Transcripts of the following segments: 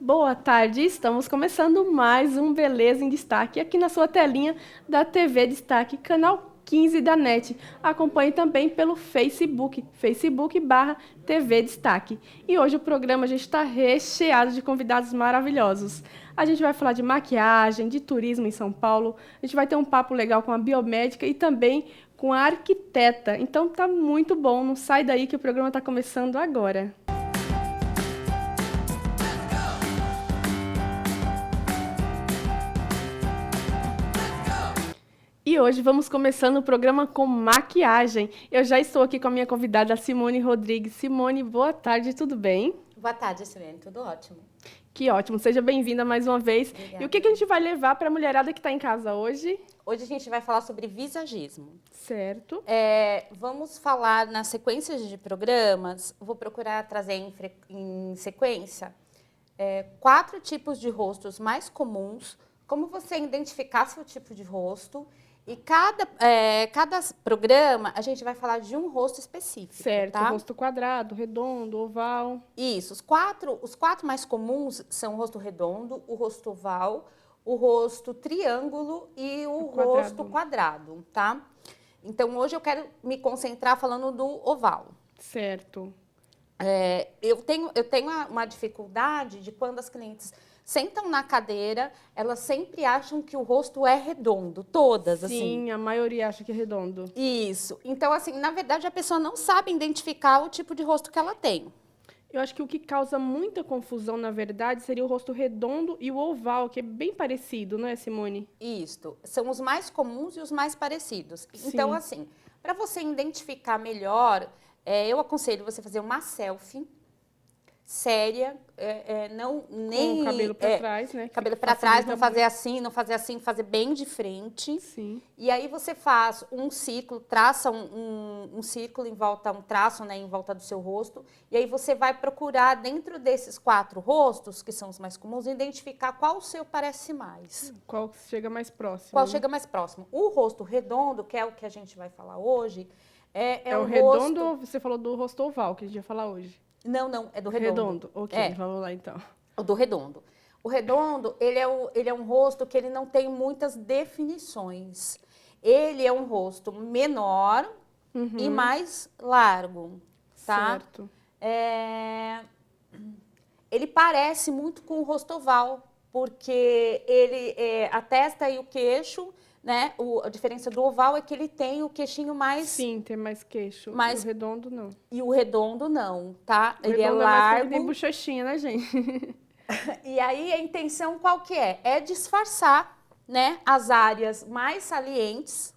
Boa tarde, estamos começando mais um Beleza em Destaque aqui na sua telinha da TV Destaque, canal 15 da NET. Acompanhe também pelo Facebook, facebook.com/TV Destaque. E hoje o programa a gente está recheado de convidados maravilhosos. A gente vai falar de maquiagem, de turismo em São Paulo, a gente vai ter um papo legal com a biomédica e também com a arquiteta. Então tá muito bom, não sai daí que o programa está começando agora. E hoje vamos começando o programa com maquiagem. Eu já estou aqui com a minha convidada, Simone Rodrigues. Simone, boa tarde, tudo bem? Boa tarde, Silene, tudo ótimo. Que ótimo, seja bem-vinda mais uma vez. Obrigada. E o que a gente vai levar para a mulherada que está em casa hoje? Hoje a gente vai falar sobre visagismo. Certo. Vamos falar nas sequências de programas, vou procurar trazer em sequência 4 tipos de rostos mais comuns, como você identificar seu tipo de rosto. E cada programa, a gente vai falar de um rosto específico, Certo, tá? rosto quadrado, redondo, oval. Isso, os quatro mais comuns são o rosto redondo, o rosto oval, o rosto triângulo e o rosto quadrado, tá? Então, hoje eu quero me concentrar falando do oval. Certo. Eu tenho uma dificuldade de quando as clientes sentam na cadeira, elas sempre acham que o rosto é redondo, todas, assim. Sim, a maioria acha que é redondo. Isso. Então, assim, na verdade, a pessoa não sabe identificar o tipo de rosto que ela tem. Eu acho que o que causa muita confusão, na verdade, seria o rosto redondo e o oval, que é bem parecido, não é, Simone? Isso. São os mais comuns e os mais parecidos. Sim. Então, assim, para você identificar melhor, eu aconselho você fazer uma selfie séria, com o cabelo para trás, né? Cabelo para trás, não fazer assim, fazer bem de frente. Sim. E aí você faz um círculo, traça um círculo em volta, um traço, né, em volta do seu rosto. E aí você vai procurar, dentro desses 4 rostos, que são os mais comuns, identificar qual o seu parece mais. Qual chega mais próximo. Qual chega mais próximo. O rosto redondo, que é o que a gente vai falar hoje, o redondo ou você falou do rosto oval, que a gente vai falar hoje? Não, é do redondo. Ok, vamos lá então. O do redondo. O redondo, ele é um rosto que ele não tem muitas definições. Ele é um rosto menor e mais largo, tá? Certo. Ele parece muito com o rosto oval, porque a testa e o queixo, né? A diferença do oval é que ele tem o queixinho mais... Sim, tem mais queixo. E o redondo não. E o redondo não, tá? Ele é largo. Ele tem bochechinha, né, gente? E aí a intenção qual que é? É disfarçar, né, as áreas mais salientes,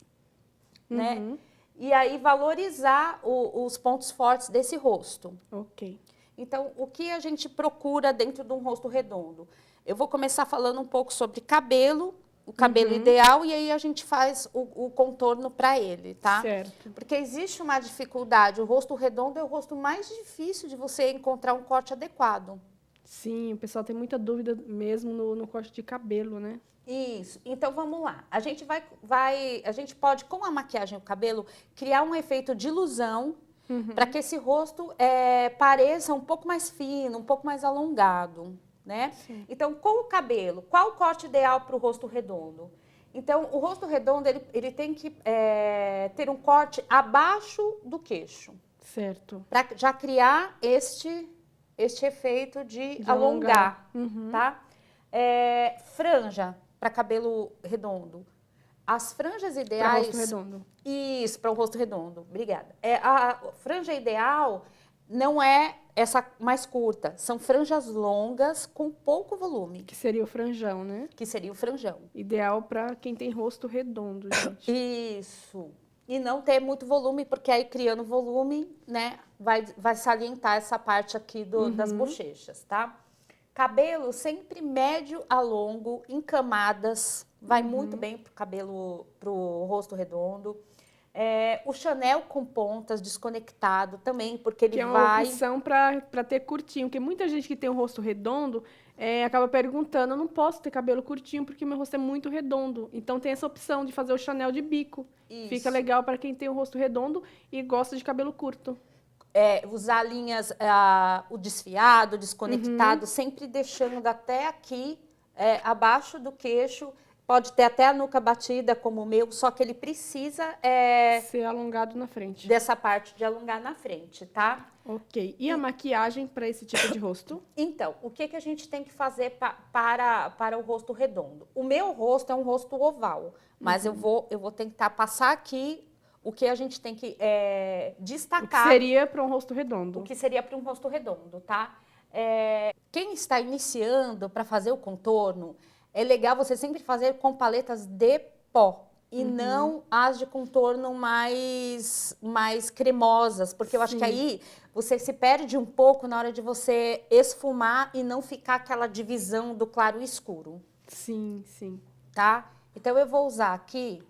né? E aí valorizar os pontos fortes desse rosto. Ok. Então, o que a gente procura dentro de um rosto redondo? Eu vou começar falando um pouco sobre cabelo, o cabelo ideal, e aí a gente faz o contorno para ele, tá? Certo. Porque existe uma dificuldade, o rosto redondo é o rosto mais difícil de você encontrar um corte adequado. Sim, o pessoal tem muita dúvida mesmo no corte de cabelo, né? Isso. Então, vamos lá. A gente a gente pode, com a maquiagem e o cabelo, criar um efeito de ilusão para que esse rosto pareça um pouco mais fino, um pouco mais alongado, né? Sim. Então, com o cabelo, qual o corte ideal para o rosto redondo? Então, o rosto redondo, ele tem que ter um corte abaixo do queixo. Certo. Para já criar este efeito de alongar, tá? Franja para cabelo redondo. As franjas ideais... Para rosto redondo. Isso, para o rosto redondo. Obrigada. A franja ideal não é essa mais curta. São franjas longas com pouco volume. Que seria o franjão, né? Que seria o franjão. Ideal para quem tem rosto redondo, gente. Isso. E não ter muito volume, porque aí criando volume, né, vai salientar essa parte aqui das bochechas, tá? Cabelo sempre médio a longo, em camadas, vai muito bem pro cabelo, pro rosto redondo. O Chanel com pontas, desconectado também, porque ele vai... Que é uma opção para ter curtinho, porque muita gente que tem um rosto redondo acaba perguntando, eu não posso ter cabelo curtinho porque meu rosto é muito redondo. Então tem essa opção de fazer o Chanel de bico. Isso. Fica legal para quem tem o rosto redondo e gosta de cabelo curto. usar linhas, o desfiado, o desconectado, sempre deixando até aqui, abaixo do queixo. Pode ter até a nuca batida, como o meu, só que ele precisa ser alongado na frente. dessa parte de alongar na frente, tá? Ok. E a maquiagem para esse tipo de rosto? Então, o que a gente tem que fazer para o rosto redondo? O meu rosto é um rosto oval, mas eu vou tentar passar aqui o que a gente tem que destacar. O que seria para um rosto redondo. O que seria para um rosto redondo, tá? Quem está iniciando para fazer o contorno, é legal você sempre fazer com paletas de pó. E não as de contorno mais cremosas, porque eu acho que aí você se perde um pouco na hora de você esfumar e não ficar aquela divisão do claro e escuro. Sim, sim. Tá? Então, eu vou usar aqui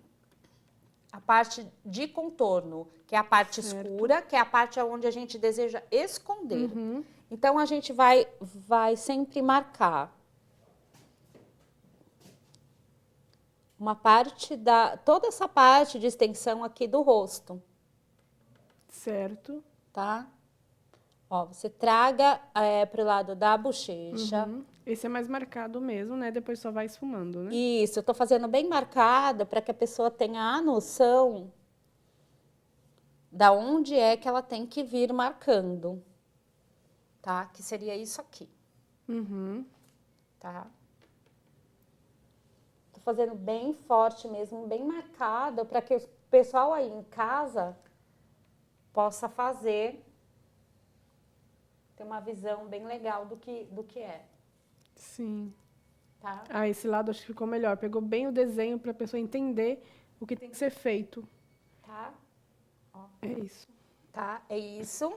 a parte de contorno, que é a parte escura, que é a parte onde a gente deseja esconder. Então, a gente vai sempre marcar uma parte toda essa parte de extensão aqui do rosto. Certo. Tá? Ó, você traga pro lado da bochecha. Esse é mais marcado mesmo, né? Depois só vai esfumando, né? Isso, eu tô fazendo bem marcado para que a pessoa tenha a noção da onde é que ela tem que vir marcando. Tá? Que seria isso aqui. Tá? Fazendo bem forte mesmo, bem marcado, para que o pessoal aí em casa possa ter uma visão bem legal do que é. Sim. Tá? Ah, esse lado acho que ficou melhor. Pegou bem o desenho para a pessoa entender o que tem que ser feito. Tá? Ó. É isso. Tá? É isso.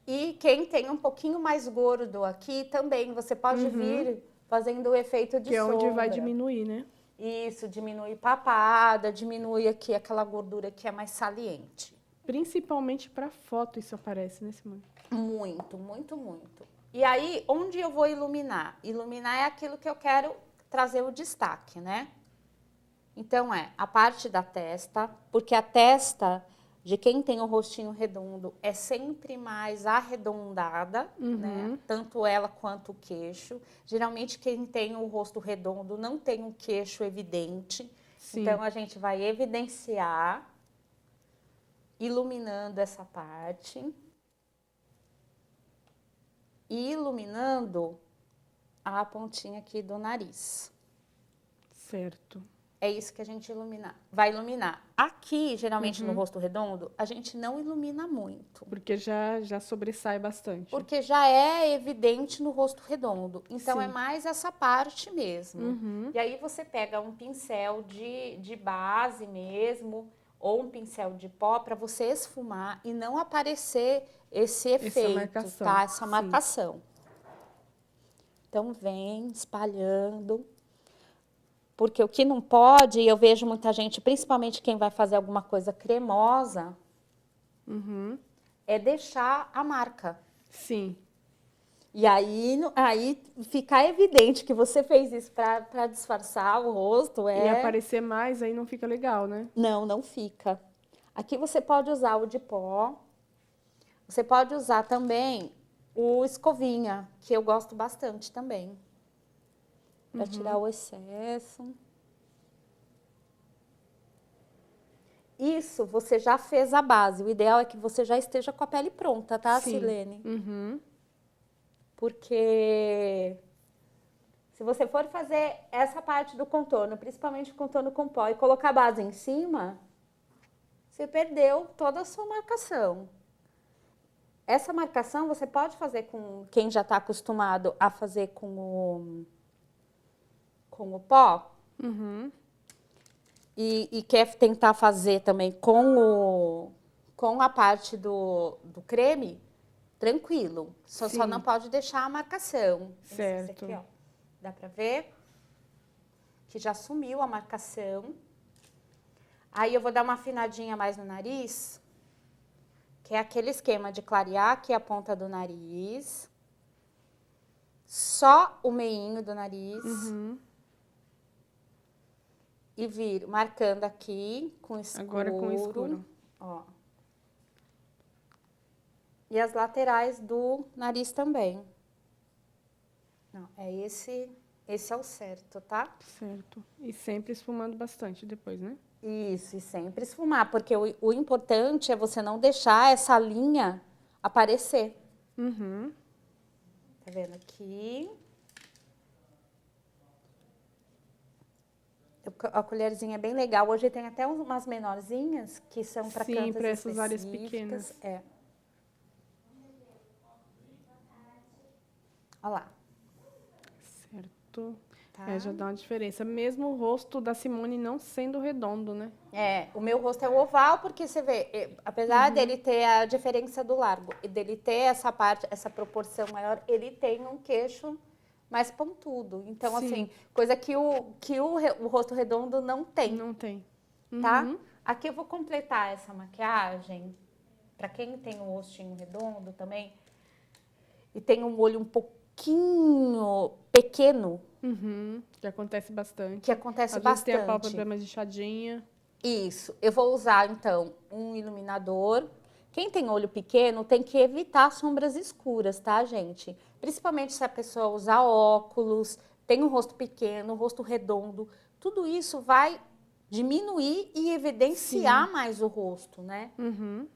E quem tem um pouquinho mais gordo aqui também, você pode vir fazendo o efeito de sombra. Que é onde vai diminuir, né? Isso, diminui papada, diminui aqui aquela gordura que é mais saliente. Principalmente para foto isso aparece, né, Simone? Muito, muito, muito. E aí, onde eu vou iluminar? Iluminar é aquilo que eu quero trazer o destaque, né? Então, a parte da testa, porque a testa de quem tem o rostinho redondo é sempre mais arredondada, né? Tanto ela quanto o queixo. Geralmente, quem tem o rosto redondo não tem um queixo evidente. Sim. Então, a gente vai evidenciar, iluminando essa parte. E iluminando a pontinha aqui do nariz. Certo. É isso que a gente vai iluminar. Aqui, geralmente, no rosto redondo, a gente não ilumina muito. Porque já sobressai bastante. Porque já é evidente no rosto redondo. Então, Sim. é mais essa parte mesmo. E aí, você pega um pincel de base mesmo, ou um pincel de pó, para você esfumar e não aparecer esse efeito, tá? Essa marcação. Então, vem espalhando. Porque o que não pode, eu vejo muita gente, principalmente quem vai fazer alguma coisa cremosa, é deixar a marca. Sim. E aí fica evidente que você fez isso para disfarçar o rosto. E aparecer mais, aí não fica legal, né? Não, não fica. Aqui você pode usar o de pó. Você pode usar também o escovinha, que eu gosto bastante também. Para tirar o excesso. Isso, você já fez a base. O ideal é que você já esteja com a pele pronta, tá, Silene? Porque se você for fazer essa parte do contorno, principalmente o contorno com pó, e colocar a base em cima, você perdeu toda a sua marcação. Essa marcação você pode fazer com quem já está acostumado a fazer com o pó. E quer tentar fazer também com a parte do creme, tranquilo. Só não pode deixar a marcação. Certo. Esse aqui, ó. Dá pra ver? Que já sumiu a marcação. Aí eu vou dar uma afinadinha mais no nariz, que é aquele esquema de clarear aqui a ponta do nariz. Só o meinho do nariz. E vir marcando aqui com escuro. Agora com escuro. Ó. E as laterais do nariz também. Não, esse é o certo, tá? Certo. E sempre esfumando bastante depois, né? Isso, e sempre esfumar, porque o importante é você não deixar essa linha aparecer. Uhum. Tá vendo aqui? A colherzinha é bem legal. Hoje tem até umas menorzinhas que são para cantos para essas áreas específicas. pequenas. Olha lá. Certo. Tá? Já dá uma diferença. Mesmo o rosto da Simone não sendo redondo, né? O meu rosto é o oval, porque você vê, apesar dele ter a diferença do largo e dele ter essa parte, essa proporção maior, ele tem um queixo mais pontudo. Então, Sim. assim, coisa que o rosto redondo não tem. Não tem. Tá? Uhum. Aqui eu vou completar essa maquiagem, para quem tem o rostinho redondo também, e tem um olho um pouquinho pequeno. Uhum. Que acontece bastante. Que acontece Às bastante. vezes tem a pálpebra mais inchadinha. Isso. Eu vou usar, então, um iluminador. Quem tem olho pequeno tem que evitar sombras escuras, tá, gente? Principalmente se a pessoa usar óculos, tem um rosto pequeno, rosto redondo. Tudo isso vai diminuir e evidenciar mais o rosto, né? Uhum.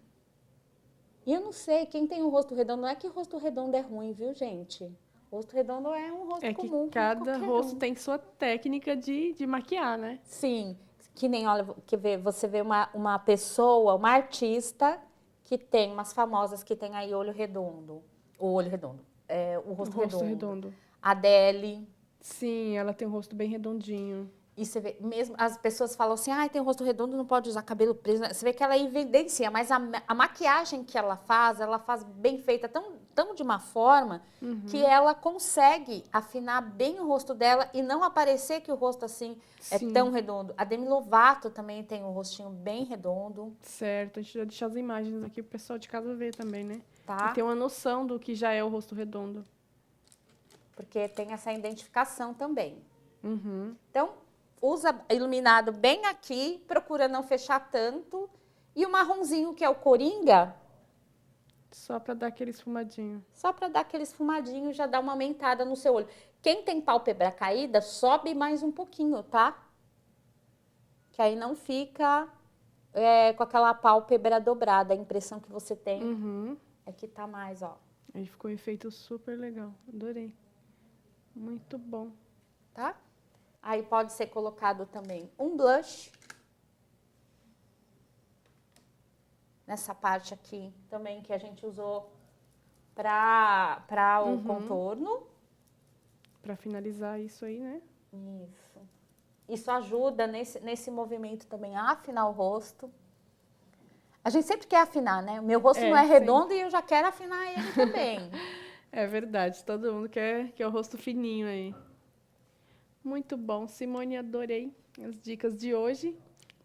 E eu não sei, quem tem um rosto redondo, não é que rosto redondo é ruim, viu, gente? Rosto redondo é um rosto comum. Cada rosto tem sua técnica de maquiar, né? Sim, que nem, olha, você vê uma pessoa, uma artista, que tem umas famosas que tem aí olho redondo. O olho redondo, o rosto redondo. Adele. Sim, ela tem um rosto bem redondinho. E você vê, mesmo as pessoas falam assim, tem um rosto redondo, não pode usar cabelo preso. Você vê que ela evidencia, mas a maquiagem que ela faz bem feita, tão de uma forma que ela consegue afinar bem o rosto dela e não aparecer que o rosto assim é tão redondo. A Demi Lovato também tem um rostinho bem redondo. Certo, a gente vai deixar as imagens aqui pro pessoal de casa ver também, né? Tá? E ter uma noção do que já é o rosto redondo. Porque tem essa identificação também. Uhum. Então, usa iluminado bem aqui, procura não fechar tanto. E o marronzinho, que é o Coringa, só para dar aquele esfumadinho. Só para dar aquele esfumadinho, já dá uma aumentada no seu olho. Quem tem pálpebra caída, sobe mais um pouquinho, tá? Que aí não fica com aquela pálpebra dobrada. A impressão que você tem é que tá mais, ó. Aí ficou um efeito super legal. Adorei. Muito bom. Tá? Aí pode ser colocado também um blush. Nessa parte aqui também que a gente usou para o contorno. Para finalizar isso aí, né? Isso. Isso ajuda nesse movimento também a afinar o rosto. A gente sempre quer afinar, né? O meu rosto não é redondo e eu já quero afinar ele também. É verdade, todo mundo quer o rosto fininho aí. Muito bom, Simone, adorei as dicas de hoje.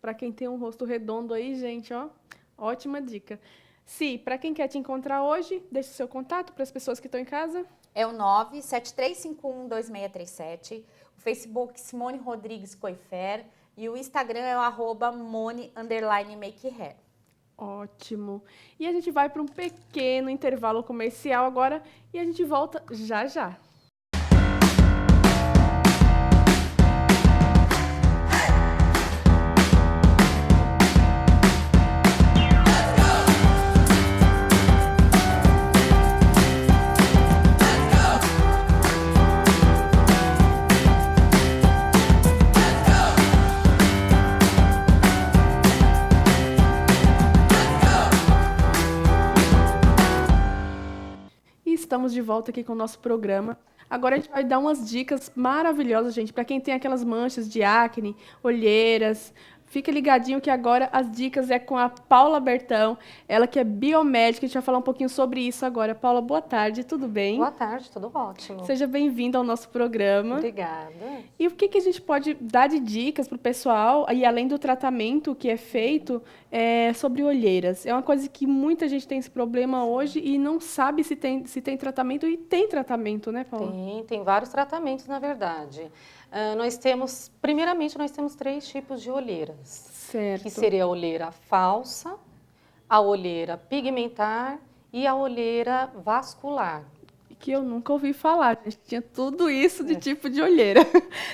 Para quem tem um rosto redondo aí, gente, ó, ótima dica. Si, para quem quer te encontrar hoje, deixe o seu contato para as pessoas que estão em casa. É o 973512637, o Facebook Simone Rodrigues Coifer e o Instagram é o @mone_makehair. Ótimo. E a gente vai para um pequeno intervalo comercial agora e a gente volta já já. Estamos de volta aqui com o nosso programa. Agora a gente vai dar umas dicas maravilhosas, gente, para quem tem aquelas manchas de acne, olheiras. Fica ligadinho que agora as dicas é com a Paula Bertão, ela que é biomédica, a gente vai falar um pouquinho sobre isso agora. Paula, boa tarde, tudo bem? Boa tarde, tudo ótimo. Seja bem-vinda ao nosso programa. Obrigada. E o que a gente pode dar de dicas para o pessoal, e além do tratamento que é feito, sobre olheiras? É uma coisa que muita gente tem esse problema hoje e não sabe se tem tratamento, e tem tratamento, né, Paula? Tem vários tratamentos, na verdade. Primeiramente, nós temos 3 tipos de olheiras. Certo. Que seria a olheira falsa, a olheira pigmentar e a olheira vascular. Que eu nunca ouvi falar. A gente tinha tudo isso de tipo de olheira.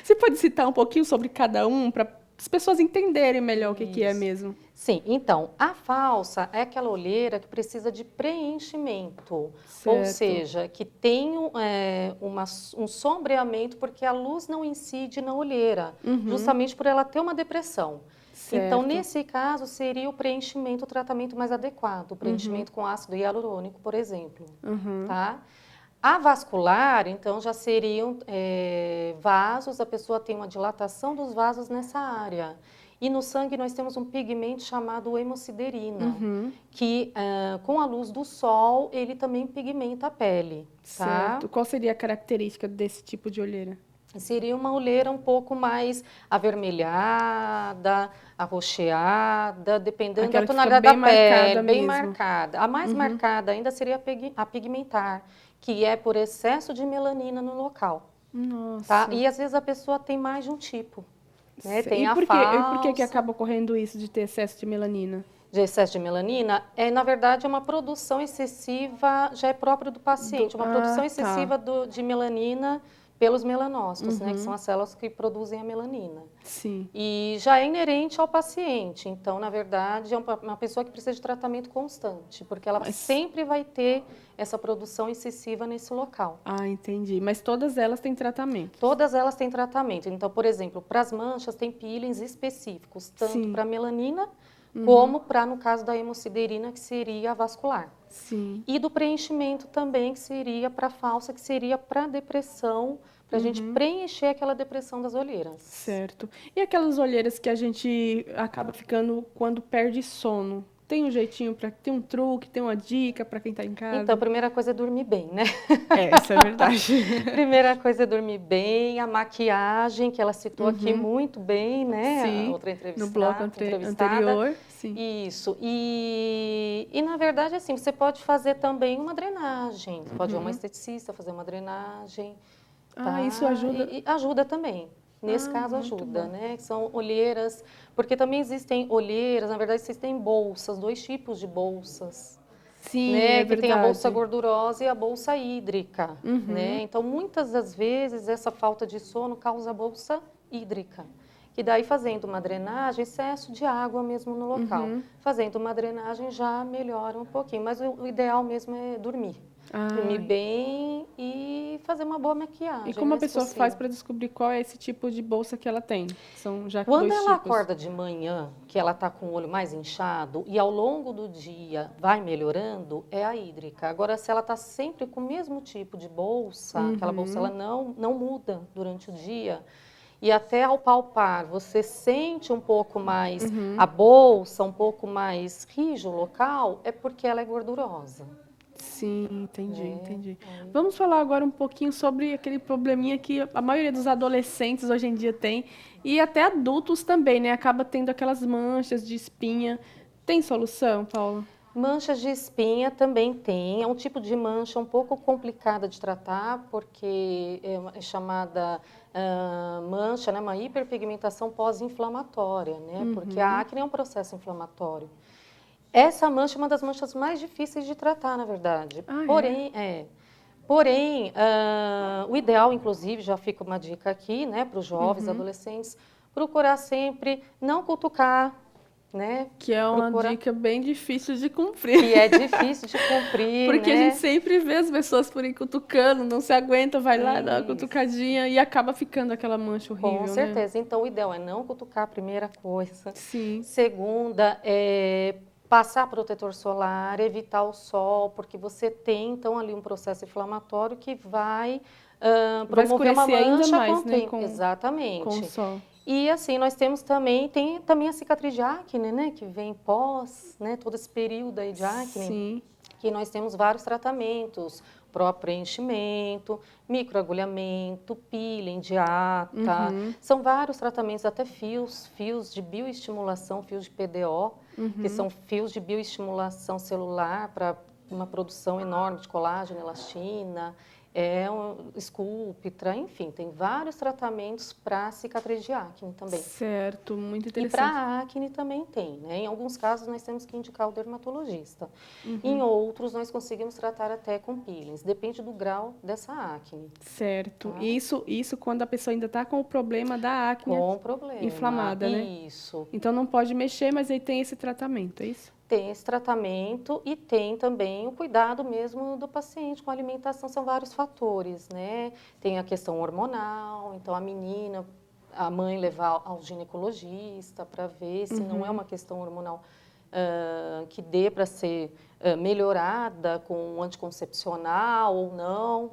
Você pode citar um pouquinho sobre cada um para as pessoas entenderem melhor o que é Isso. mesmo? Sim, então, a falsa é aquela olheira que precisa de preenchimento, Certo. ou seja, que tem um sombreamento porque a luz não incide na olheira, justamente por ela ter uma depressão. Certo. Então, nesse caso, seria o preenchimento, o tratamento mais adequado, o preenchimento com ácido hialurônico, por exemplo, tá? A vascular, então, já seriam vasos, a pessoa tem uma dilatação dos vasos nessa área. E no sangue nós temos um pigmento chamado hemociderina, que com a luz do sol, ele também pigmenta a pele, tá? Certo. Qual seria a característica desse tipo de olheira? Seria uma olheira um pouco mais avermelhada, arroxeada, dependendo Aquela da que fica tonalidade da bem marcada pele, bem mesmo. marcada. A mais marcada ainda seria a pigmentar, que é por excesso de melanina no local, Nossa. tá? E às vezes a pessoa tem mais de um tipo, né? Tem E a por quê? E por que falsa. acaba ocorrendo isso de ter excesso de melanina? De excesso de melanina, na verdade, é uma produção excessiva, já é próprio do paciente, uma produção tá. excessiva de melanina pelos melanócitos, né, que são as células que produzem a melanina. Sim. E já é inerente ao paciente, então, na verdade, é uma pessoa que precisa de tratamento constante, porque ela sempre vai ter essa produção excessiva nesse local. Ah, entendi. Mas todas elas têm tratamento? Todas elas têm tratamento. Então, por exemplo, para as manchas, tem peelings específicos, tanto para melanina, como para, no caso da hemociderina, que seria a vascular. Sim. E do preenchimento também, que seria para a falsa, que seria para depressão, para a gente preencher aquela depressão das olheiras. Certo. E aquelas olheiras que a gente acaba ficando quando perde sono? Tem um jeitinho para tem um truque, tem uma dica para quem está em casa? Então, a primeira coisa é dormir bem, né? Isso é verdade. Primeira coisa é dormir bem, a maquiagem, que ela citou aqui muito bem, né? Sim, A outra entrevistada. no bloco anterior. Sim. Isso. E, na verdade, assim, você pode fazer também uma drenagem. Você pode ir a uma esteticista fazer uma drenagem. Ah, tá? isso ajuda? E ajuda também. Nesse caso, ajuda, né? São olheiras, porque também existem olheiras, na verdade, existem bolsas, 2 tipos de bolsas. Sim, Né, é que verdade. tem a bolsa gordurosa e a bolsa hídrica, né? Então, muitas das vezes, essa falta de sono causa a bolsa hídrica. Que daí, fazendo uma drenagem, excesso de água mesmo no local. Fazendo uma drenagem já melhora um pouquinho, mas o ideal mesmo é dormir. Dormir bem e fazer uma boa maquiagem. E como a né, se pessoa possível. faz para descobrir qual é esse tipo de bolsa que ela tem? São já Quando 2 ela tipos. acorda de manhã, que ela está com o olho mais inchado e ao longo do dia vai melhorando, é a hídrica. Agora, se ela está sempre com o mesmo tipo de bolsa, aquela bolsa ela não muda durante o dia, e até ao palpar você sente um pouco mais a bolsa, um pouco mais rígido o local, é porque ela é gordurosa. Sim, entendi. Vamos falar agora um pouquinho sobre aquele probleminha que a maioria dos adolescentes hoje em dia tem, e até adultos também, né? Acaba tendo aquelas manchas de espinha. Tem solução, Paula? Manchas de espinha também tem, é um tipo de mancha um pouco complicada de tratar, porque é chamada mancha, né, uma hiperpigmentação pós-inflamatória, né? Porque a acne é um processo inflamatório. Essa mancha é uma das manchas mais difíceis de tratar, na verdade. Porém, o ideal, inclusive, já fica uma dica aqui, né, para os jovens, adolescentes, procurar sempre não cutucar, né? Que é uma dica bem difícil de cumprir. Que é difícil de cumprir, Porque né? a gente sempre vê as pessoas por aí cutucando, não se aguenta, vai lá, dá uma cutucadinha e acaba ficando aquela mancha horrível, Com né? certeza. Então, o ideal é não cutucar, a primeira coisa. Sim. Segunda, passar protetor solar, evitar o sol, porque você tem, então, ali um processo inflamatório que vai promover uma mancha ainda mais, com o né? tempo. Exatamente. Com o sol. E assim, nós temos também, tem também a cicatriz de acne, né? Que vem pós, né? Todo esse período aí de acne. Sim. Que nós temos vários tratamentos, pró-preenchimento, microagulhamento, peeling de ata. São vários tratamentos, até fios de bioestimulação, fios de PDO, que são fios de bioestimulação celular para uma produção enorme de colágeno, elastina. Sculptra, enfim, tem vários tratamentos para cicatriz de acne também. Certo, muito E interessante. para acne também tem, né? Em alguns casos nós temos que indicar o dermatologista. Em outros nós conseguimos tratar até com peelings, depende do grau dessa acne. Certo. Tá. Isso quando a pessoa ainda está com o problema da acne Com problema. inflamada, né? Isso. Então não pode mexer, mas aí tem esse tratamento, é isso? Tem esse tratamento e tem também o cuidado mesmo do paciente com a alimentação, são vários fatores, né? Tem a questão hormonal, então a mãe levar ao ginecologista para ver se não é uma questão hormonal que dê para ser melhorada com anticoncepcional ou não.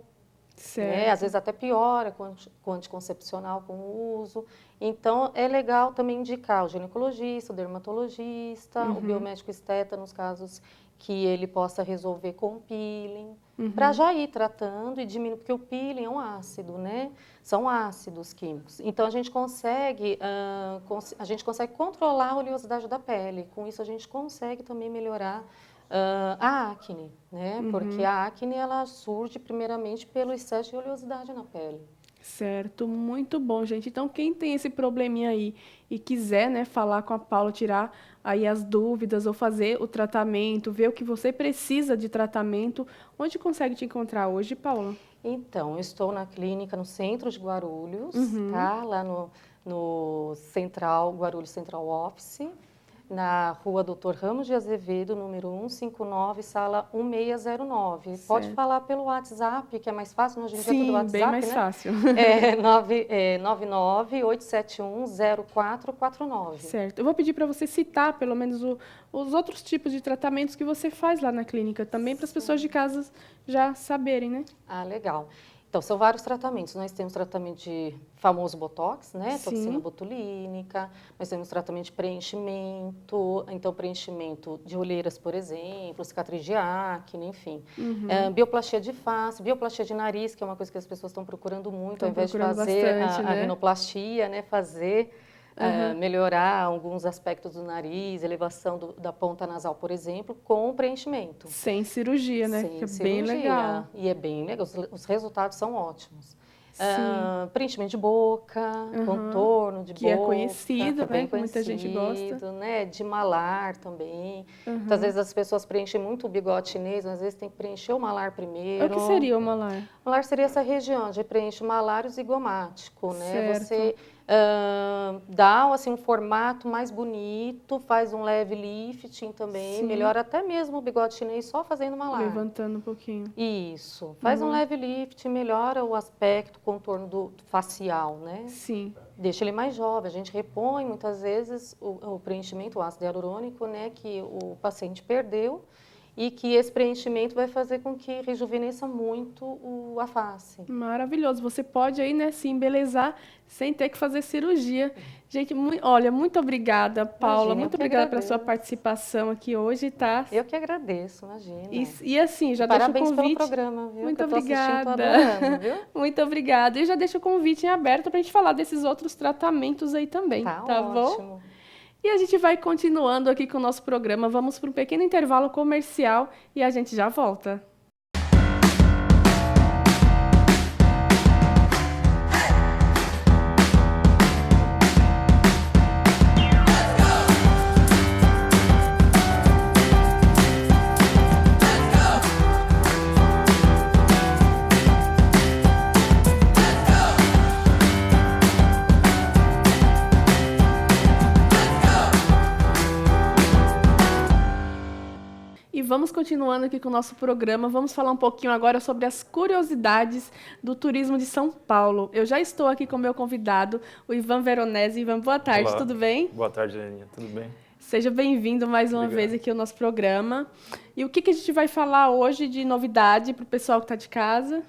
Certo. Né? Às vezes até piora com anticoncepcional, com o uso. Então, é legal também indicar o ginecologista, o dermatologista, o biomédico esteta, nos casos que ele possa resolver com peeling, para já ir tratando e diminuir, porque o peeling é um ácido, né? São ácidos químicos. Então, a gente consegue controlar a oleosidade da pele. Com isso, a gente consegue também melhorar a acne, né? Porque a acne, ela surge primeiramente pelo excesso de oleosidade na pele. Certo, muito bom, gente. Então, quem tem esse probleminha aí e quiser, né, falar com a Paula, tirar aí as dúvidas ou fazer o tratamento, ver o que você precisa de tratamento, onde consegue te encontrar hoje, Paula? Então, eu estou na clínica no centro de Guarulhos, tá? Lá no Central, Guarulhos Central Office, na rua Doutor Ramos de Azevedo, número 159, sala 1609. Certo. Pode falar pelo WhatsApp, que é mais fácil, hoje em dia tudo WhatsApp, bem mais né? fácil. 99-871-0449. Certo. Eu vou pedir para você citar, pelo menos, os outros tipos de tratamentos que você faz lá na clínica, também para as pessoas de casa já saberem, né? Ah, legal. Então, são vários tratamentos. Nós temos tratamento de famoso Botox, né? Sim. Toxina botulínica. Nós temos tratamento de preenchimento. Então, preenchimento de olheiras, por exemplo, cicatriz de acne, enfim. Bioplastia de face, bioplastia de nariz, que é uma coisa que as pessoas estão procurando muito, ao invés de fazer bastante, a né? rinoplastia, né? Melhorar alguns aspectos do nariz, elevação da ponta nasal, por exemplo, com preenchimento. Sem cirurgia, né? Sem Que é cirurgia. bem legal. E é bem legal, os resultados são ótimos. Sim. Preenchimento de boca, contorno de Que boca. é conhecido, que é bem né? Que muita gente gosta. né? De malar também. Então, às vezes as pessoas preenchem muito o bigode chinês, às vezes tem que preencher o malar primeiro. O que seria o malar? O malar seria essa região, onde preenche o malar e o zigomático, né? Certo. Você dá assim, um formato mais bonito, faz um leve lifting também, Sim. melhora até mesmo o bigode chinês só fazendo malar. Levantando um pouquinho. Isso, faz um leve lifting, melhora o aspecto, o contorno do facial, né? Sim. Deixa ele mais jovem, a gente repõe muitas vezes o preenchimento, o ácido hialurônico, né, que o paciente perdeu, e que esse preenchimento vai fazer com que rejuvenesça muito a face. Maravilhoso. Você pode aí, né, se embelezar sem ter que fazer cirurgia. Gente, olha, muito obrigada, Paula. Imagina, Muito eu que obrigada pela agradeço. sua participação aqui hoje, tá? Eu que agradeço, imagina. E assim, já deixo o Parabéns convite. pelo programa, viu? Muito que eu tô assistindo, tô obrigada. adorando, viu? Muito obrigada. E já deixo o convite em aberto para a gente falar desses outros tratamentos aí também, tá bom? Ótimo. E a gente vai continuando aqui com o nosso programa. Vamos para um pequeno intervalo comercial e a gente já volta. E vamos continuando aqui com o nosso programa. Vamos falar um pouquinho agora sobre as curiosidades do turismo de São Paulo. Eu já estou aqui com o meu convidado, o Ivan Veronese. Ivan, boa tarde, Olá. tudo bem? Boa tarde, Leninha. Tudo bem? Seja bem-vindo mais uma Obrigado. vez aqui ao nosso programa. E o que a gente vai falar hoje de novidade para o pessoal que está de casa?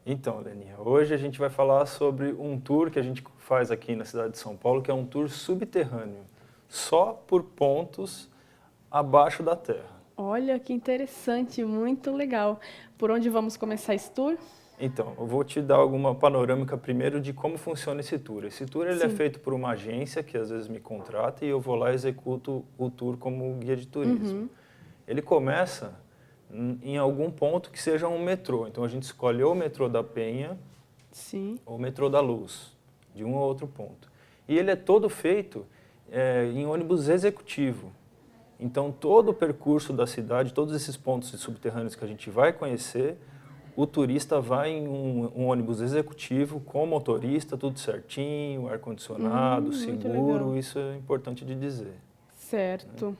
Então, Leninha, hoje a gente vai falar sobre um tour que a gente faz aqui na cidade de São Paulo, que é um tour subterrâneo, só por pontos abaixo da terra. Olha, que interessante, muito legal. Por onde vamos começar esse tour? Então, eu vou te dar alguma panorâmica primeiro de como funciona esse tour. Esse tour ele é feito por uma agência que às vezes me contrata e eu vou lá e executo o tour como guia de turismo. Ele começa em algum ponto que seja um metrô. Então a gente escolhe ou o metrô da Penha Sim. ou o metrô da Luz, de um ou outro ponto. E ele é todo feito em ônibus executivo. Então todo o percurso da cidade, todos esses pontos subterrâneos que a gente vai conhecer, o turista vai em um ônibus executivo, com motorista, tudo certinho, ar-condicionado, muito seguro, legal. isso é importante de dizer. Certo.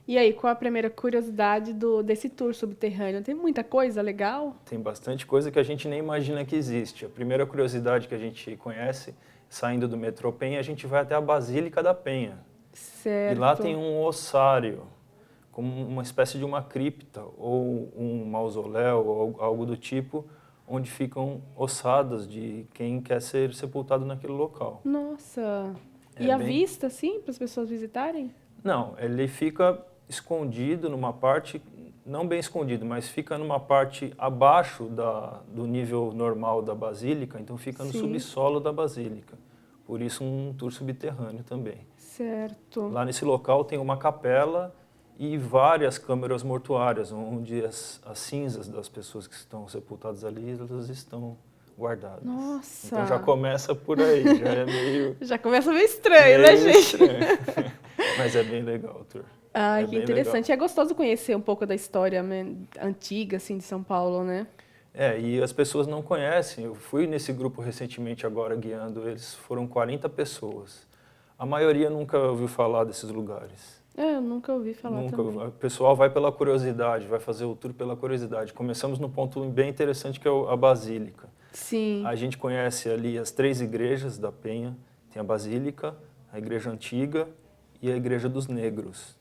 E aí, qual a primeira curiosidade desse tour subterrâneo? Tem muita coisa legal? Tem bastante coisa que a gente nem imagina que existe. A primeira curiosidade que a gente conhece, saindo do metrô Penha, a gente vai até a Basílica da Penha. Certo. E lá tem um ossário, como uma espécie de uma cripta ou um mausoléu ou algo do tipo, onde ficam ossadas de quem quer ser sepultado naquele local. Nossa. É E à bem- vista, sim, para as pessoas visitarem? Não, ele fica escondido numa parte, não bem escondido, mas fica numa parte abaixo do nível normal da basílica, então fica no Sim. subsolo da basílica. Por isso um tour subterrâneo também. Certo. Lá nesse local tem uma capela e várias câmeras mortuárias, onde as cinzas das pessoas que estão sepultadas ali, elas estão guardadas. Nossa. Então já começa por aí, já é meio, Já começa meio estranho, né, meio gente? estranho. Mas é bem legal o tour. Ai, É que bem interessante. É gostoso conhecer um pouco da história, né, antiga, assim, de São Paulo, né? E as pessoas não conhecem. Eu fui nesse grupo recentemente agora guiando, eles foram 40 pessoas. A maioria nunca ouviu falar desses lugares. Eu nunca ouvi falar Nunca. também. O pessoal vai pela curiosidade, vai fazer o tour pela curiosidade. Começamos num ponto bem interessante que é a Basílica. Sim. A gente conhece ali as 3 igrejas da Penha. Tem a Basílica, a Igreja Antiga e a Igreja dos Negros.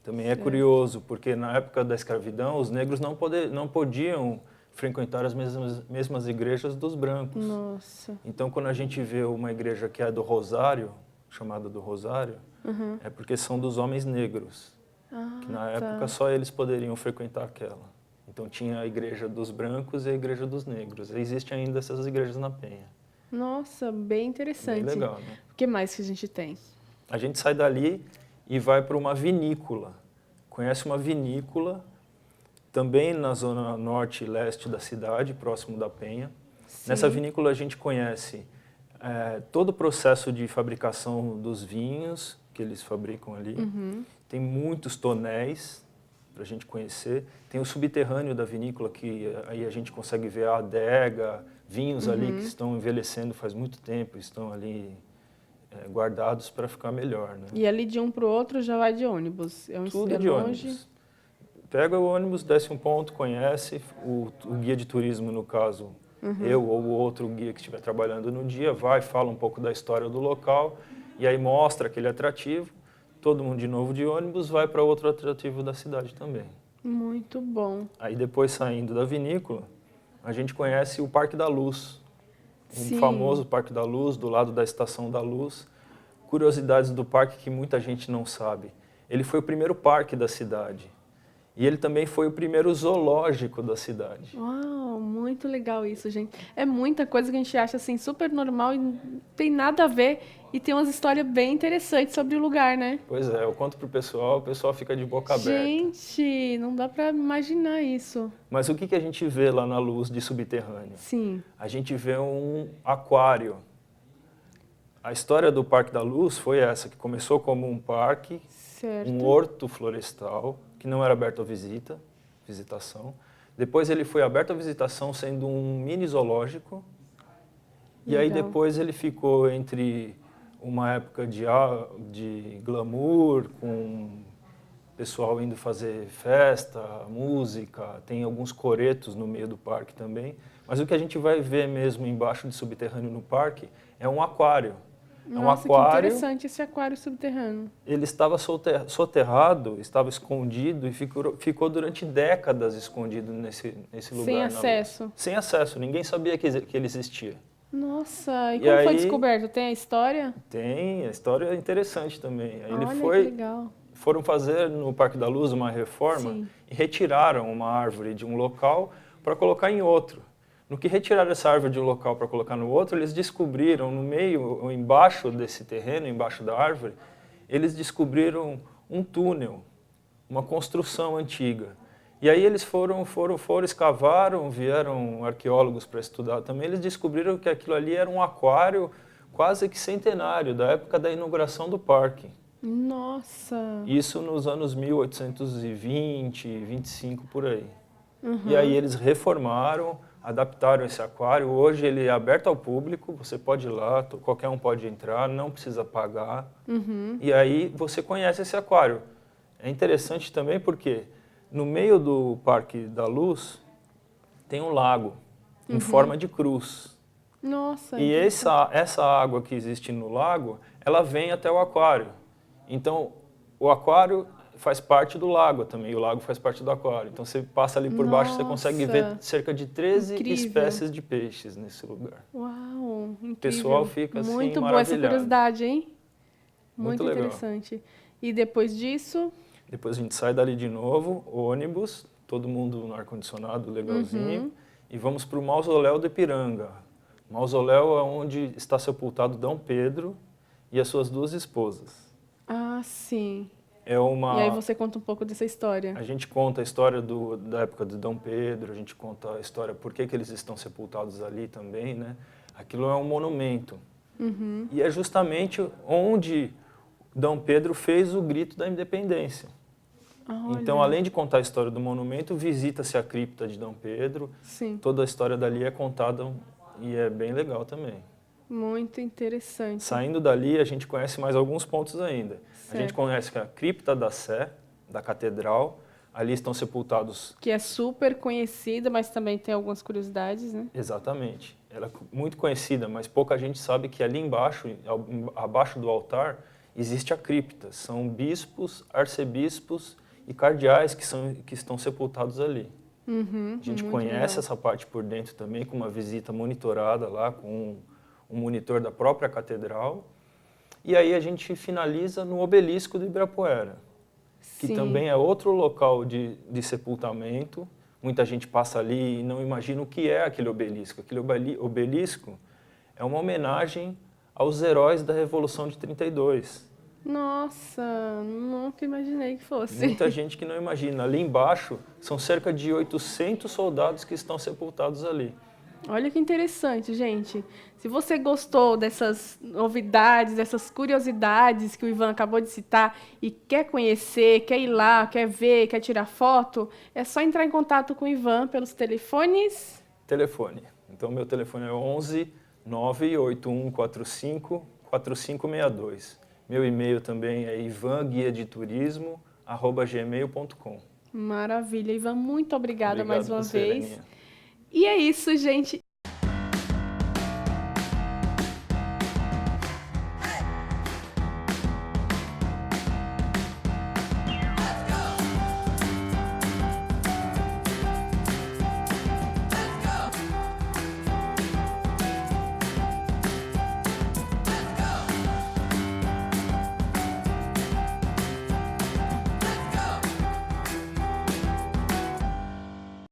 Também é Certo. curioso, porque na época da escravidão, os negros não podiam frequentar as mesmas igrejas dos brancos. Nossa. Então, quando a gente vê uma igreja que é do Rosário, chamada do Rosário, é porque são dos homens negros, Ah, que na tá. época só eles poderiam frequentar aquela. Então tinha a igreja dos brancos e a igreja dos negros. Existem ainda essas igrejas na Penha. Nossa, bem interessante. Bem legal, né? O que mais que a gente tem? A gente sai dali e vai para uma vinícola. Conhece uma vinícola, também na zona norte e leste da cidade, próximo da Penha. Sim. Nessa vinícola a gente conhece todo o processo de fabricação dos vinhos que eles fabricam ali. Tem muitos tonéis para a gente conhecer. Tem o subterrâneo da vinícola, que aí a gente consegue ver a adega, vinhos ali que estão envelhecendo faz muito tempo, estão ali guardados para ficar melhor, né? E ali de um para o outro já vai de ônibus. Tudo é de longe. ônibus. Pega o ônibus, desce um ponto, conhece, o guia de turismo, no caso, eu ou o outro guia que estiver trabalhando no dia, vai, fala um pouco da história do local, e aí mostra aquele atrativo, todo mundo de novo de ônibus, vai para outro atrativo da cidade também. Muito bom. Aí depois, saindo da vinícola, a gente conhece o Parque da Luz, Sim. o famoso Parque da Luz, do lado da Estação da Luz. Curiosidades do parque que muita gente não sabe. Ele foi o primeiro parque da cidade. E ele também foi o primeiro zoológico da cidade. Uau, muito legal isso, gente. É muita coisa que a gente acha assim super normal e não tem nada a ver e tem umas histórias bem interessantes sobre o lugar, né? Pois é, eu conto pro pessoal, o pessoal fica de boca aberta. Gente, não dá para imaginar isso. Mas o que a gente vê lá na Luz de subterrâneo? Sim. A gente vê um aquário. A história do Parque da Luz foi essa, que começou como um parque, Certo. um horto florestal, que não era aberto à visitação. Depois ele foi aberto à visitação sendo um mini zoológico. E aí Legal. depois ele ficou entre uma época de glamour, com pessoal indo fazer festa, música, tem alguns coretos no meio do parque também. Mas o que a gente vai ver mesmo embaixo de subterrâneo no parque é um aquário. Nossa, é um aquário. que interessante esse aquário subterrâneo. Ele estava soterrado, estava escondido e ficou durante décadas escondido nesse lugar. Sem na acesso. Luz. Sem acesso, ninguém sabia que ele existia. Nossa, e E como foi aí- descoberto? Tem a história? Tem, a história é interessante também. Aí Olha, que legal. foram fazer no Parque da Luz uma reforma Sim. e retiraram uma árvore de um local para colocar em outro. No que retiraram essa árvore de um local para colocar no outro, eles descobriram no meio, ou embaixo desse terreno, embaixo da árvore, eles descobriram um túnel, uma construção antiga. E aí eles foram, escavaram, vieram arqueólogos para estudar também, eles descobriram que aquilo ali era um aquário quase que centenário, da época da inauguração do parque. Nossa! Isso nos anos 1820, 25, por aí. E aí eles reformaram, adaptaram esse aquário. Hoje ele é aberto ao público, você pode ir lá, qualquer um pode entrar, não precisa pagar. E aí você conhece esse aquário. É interessante também porque no meio do Parque da Luz tem um lago em forma de cruz. Nossa! E essa água que existe no lago, ela vem até o aquário. Então, o aquário faz parte do lago também, e o lago faz parte do aquário. Então, você passa ali por baixo, você consegue ver cerca de 13 espécies de peixes nesse lugar. Uau, incrível. O pessoal fica assim, muito boa essa curiosidade, hein? Muito legal. Interessante. E depois disso? Depois a gente sai dali de novo, ônibus, todo mundo no ar-condicionado, legalzinho, e vamos para o Mausoléu do Ipiranga. O mausoléu é onde está sepultado Dom Pedro e as suas 2 esposas. Ah, sim. E aí você conta um pouco dessa história. A gente conta a história da época de Dom Pedro, a gente conta a história por que eles estão sepultados ali também, né? Aquilo é um monumento. E é justamente onde Dom Pedro fez o grito da independência. Então, além de contar a história do monumento, visita-se a cripta de Dom Pedro. Sim. Toda a história dali é contada e é bem legal também. Muito interessante. Saindo dali, a gente conhece mais alguns pontos ainda. Certo. A gente conhece a cripta da Sé, da Catedral. Ali estão sepultados... Que é super conhecida, mas também tem algumas curiosidades, né? Exatamente. Ela é muito conhecida, mas pouca gente sabe que ali embaixo, abaixo do altar, existe a cripta. São bispos, arcebispos e cardeais que estão sepultados ali. A gente conhece essa parte por dentro também, com uma visita monitorada lá, com um monitor da própria catedral. E aí a gente finaliza no obelisco do Ibirapuera, que também é outro local de sepultamento. Muita gente passa ali e não imagina o que é aquele obelisco. Aquele obelisco é uma homenagem aos heróis da Revolução de 32. Nossa, nunca imaginei que fosse. Muita gente que não imagina. Ali embaixo são cerca de 800 soldados que estão sepultados ali. Olha que interessante, gente. Se você gostou dessas novidades, dessas curiosidades que o Ivan acabou de citar e quer conhecer, quer ir lá, quer ver, quer tirar foto, é só entrar em contato com o Ivan pelos telefones. Telefone. Então, meu telefone é 11 98145 4562. Meu e-mail também é ivanguiaditurismo@gmail.com. Maravilha, Ivan. Muito obrigada mais uma vez. Leninha. E é isso, gente.